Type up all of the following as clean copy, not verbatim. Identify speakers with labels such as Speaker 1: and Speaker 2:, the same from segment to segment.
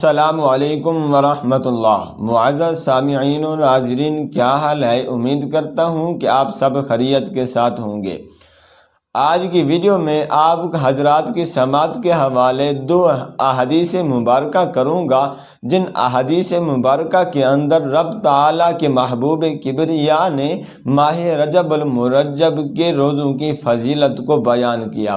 Speaker 1: السلام علیکم ورحمۃ اللہ۔ معزز سامعین و ناظرین، کیا حال ہے؟ امید کرتا ہوں کہ آپ سب خیریت کے ساتھ ہوں گے۔ آج کی ویڈیو میں آپ حضرات کی سماعت کے حوالے دو احادیث مبارکہ کروں گا، جن احادیث مبارکہ کے اندر رب تعالیٰ کے محبوب کبریا نے ماہ رجب المرجب کے روزوں کی فضیلت کو بیان کیا۔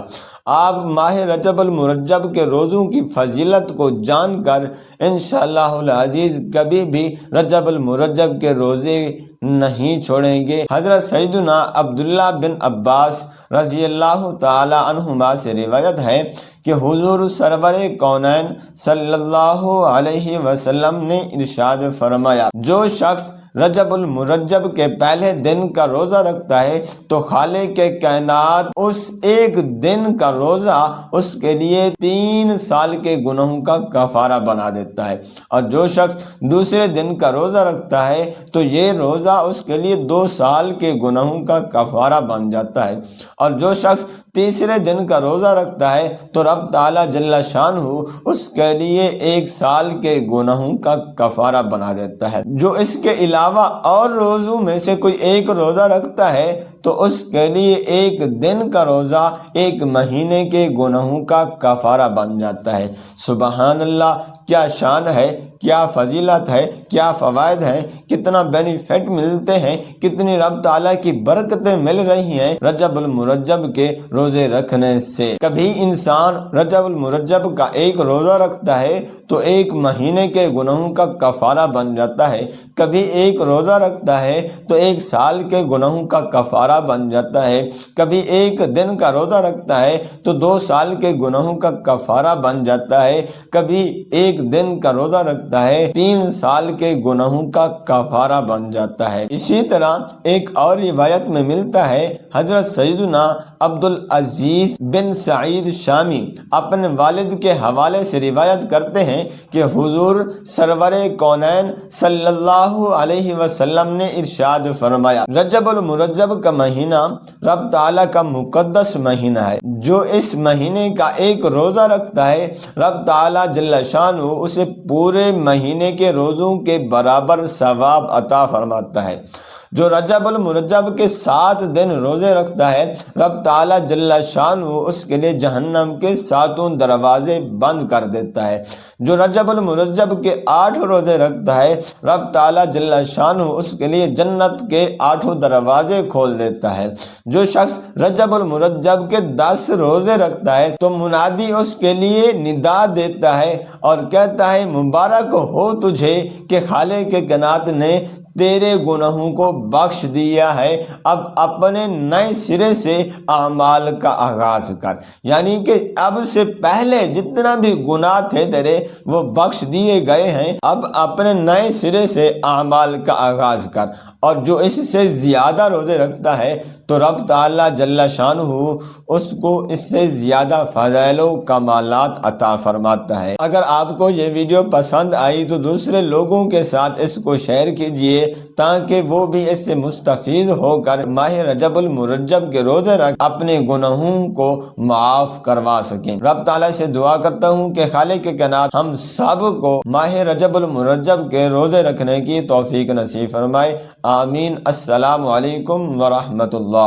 Speaker 1: آپ ماہ رجب المرجب کے روزوں کی فضیلت کو جان کر انشاءاللہ العزیز کبھی بھی رجب المرجب کے روزے نہیں چھوڑیں گے۔ حضرت سیدنا عبداللہ بن عباس رضی اللہ تعالی عنہما سے روایت ہے کہ حضور سرور کونین صلی اللہ علیہ وسلم نے ارشاد فرمایا، جو شخص رجب المرجب کے پہلے دن کا روزہ رکھتا ہے تو خالق کائنات اس ایک دن کا روزہ اس کے لیے 3 سال کے گناہوں کا کفارہ بنا دیتا ہے، اور جو شخص دوسرے دن کا روزہ رکھتا ہے تو یہ روزہ اس کے لیے 2 سال کے گناہوں کا کفارہ بن جاتا ہے، اور جو شخص تیسرے دن کا روزہ رکھتا ہے تو رب تعالیٰ جل شانہ اس کے لیے 1 سال کے گناہوں کا کفارہ بنا دیتا ہے۔ جو اس کے علاوہ اور روزوں میں سے کوئی ایک روزہ رکھتا ہے تو اس کے لیے 1 دن کا روزہ 1 مہینے کے گناہوں کا کفارہ بن جاتا ہے۔ سبحان اللہ، کیا شان ہے، کیا فضیلت ہے، کیا فوائد ہیں، کتنا بینیفٹ ملتے ہیں، کتنی رب تعالیٰ کی برکتیں مل رہی ہیں رجب المرجب کے روزے رکھنے سے۔ کبھی انسان رجب المرجب کا 1 روزہ رکھتا ہے تو 1 مہینے کے گناہوں کا کفارہ بن جاتا ہے، کبھی 1 روزہ رکھتا ہے تو 1 سال کے گناہوں کا کفارہ بن جاتا ہے، کبھی 1 دن کا روزہ رکھتا ہے تو 2 سال کے گناہوں کا کفارہ بن جاتا ہے، کبھی 1 دن کا روزہ رکھتا ہے 3 سال کے گناہوں کا کفارہ بن جاتا ہے۔ اسی طرح ایک اور روایت میں ملتا ہے، حضرت سیدنا عبدالعزیز بن سعید شامی اپنے والد کے حوالے سے روایت کرتے ہیں کہ حضور سرور کونین صلی اللہ علیہ وسلم نے ارشاد فرمایا، رجب المرجب کا مہینہ رب تعالیٰ کا مقدس مہینہ ہے، جو اس مہینے کا 1 روزہ رکھتا ہے رب تعالیٰ جل شانہ اسے پورے مہینے کے روزوں کے برابر ثواب عطا فرماتا ہے۔ جو رجب المرجب کے 7 دن روزے رکھتا ہے رب تعالیٰ جل شانہ اس کے لیے جہنم کے 7 دروازے بند کر دیتا ہے۔ جو رجب المرجب کے 8 روزے رکھتا ہے رب تعالیٰ جل شانہ اس کے لیے جنت کے 8 دروازے کھول دیتا ہے۔ جو شخص رجب المرجب کے 10 روزے رکھتا ہے تو منادی اس کے لیے ندا دیتا ہے اور کہتا ہے، مبارک ہو تجھے کہ خالق کائنات نے تیرے گناہوں کو بخش دیا ہے، اب اپنے نئے سرے سے اعمال کا آغاز کر، یعنی کہ اب سے پہلے جتنا بھی گناہ تھے تیرے وہ بخش دیے گئے ہیں، اب اپنے نئے سرے سے اعمال کا آغاز کر۔ اور جو اس سے زیادہ روزے رکھتا ہے تو رب تعالیٰ جل شانہ اس کو اس سے زیادہ فضائل و کمالات عطا فرماتا ہے۔ اگر آپ کو یہ ویڈیو پسند آئی تو دوسرے لوگوں کے ساتھ اس کو شیئر کیجئے تاکہ وہ بھی اس سے مستفید ہو کر ماہ رجب المرجب کے روزے رکھ اپنے گناہوں کو معاف کروا سکیں۔ رب تعالیٰ سے دعا کرتا ہوں کہ خالق کائنات ہم سب کو ماہ رجب المرجب کے روزے رکھنے کی توفیق نصیب فرمائے، آمین۔ السلام علیکم ورحمۃ اللہ۔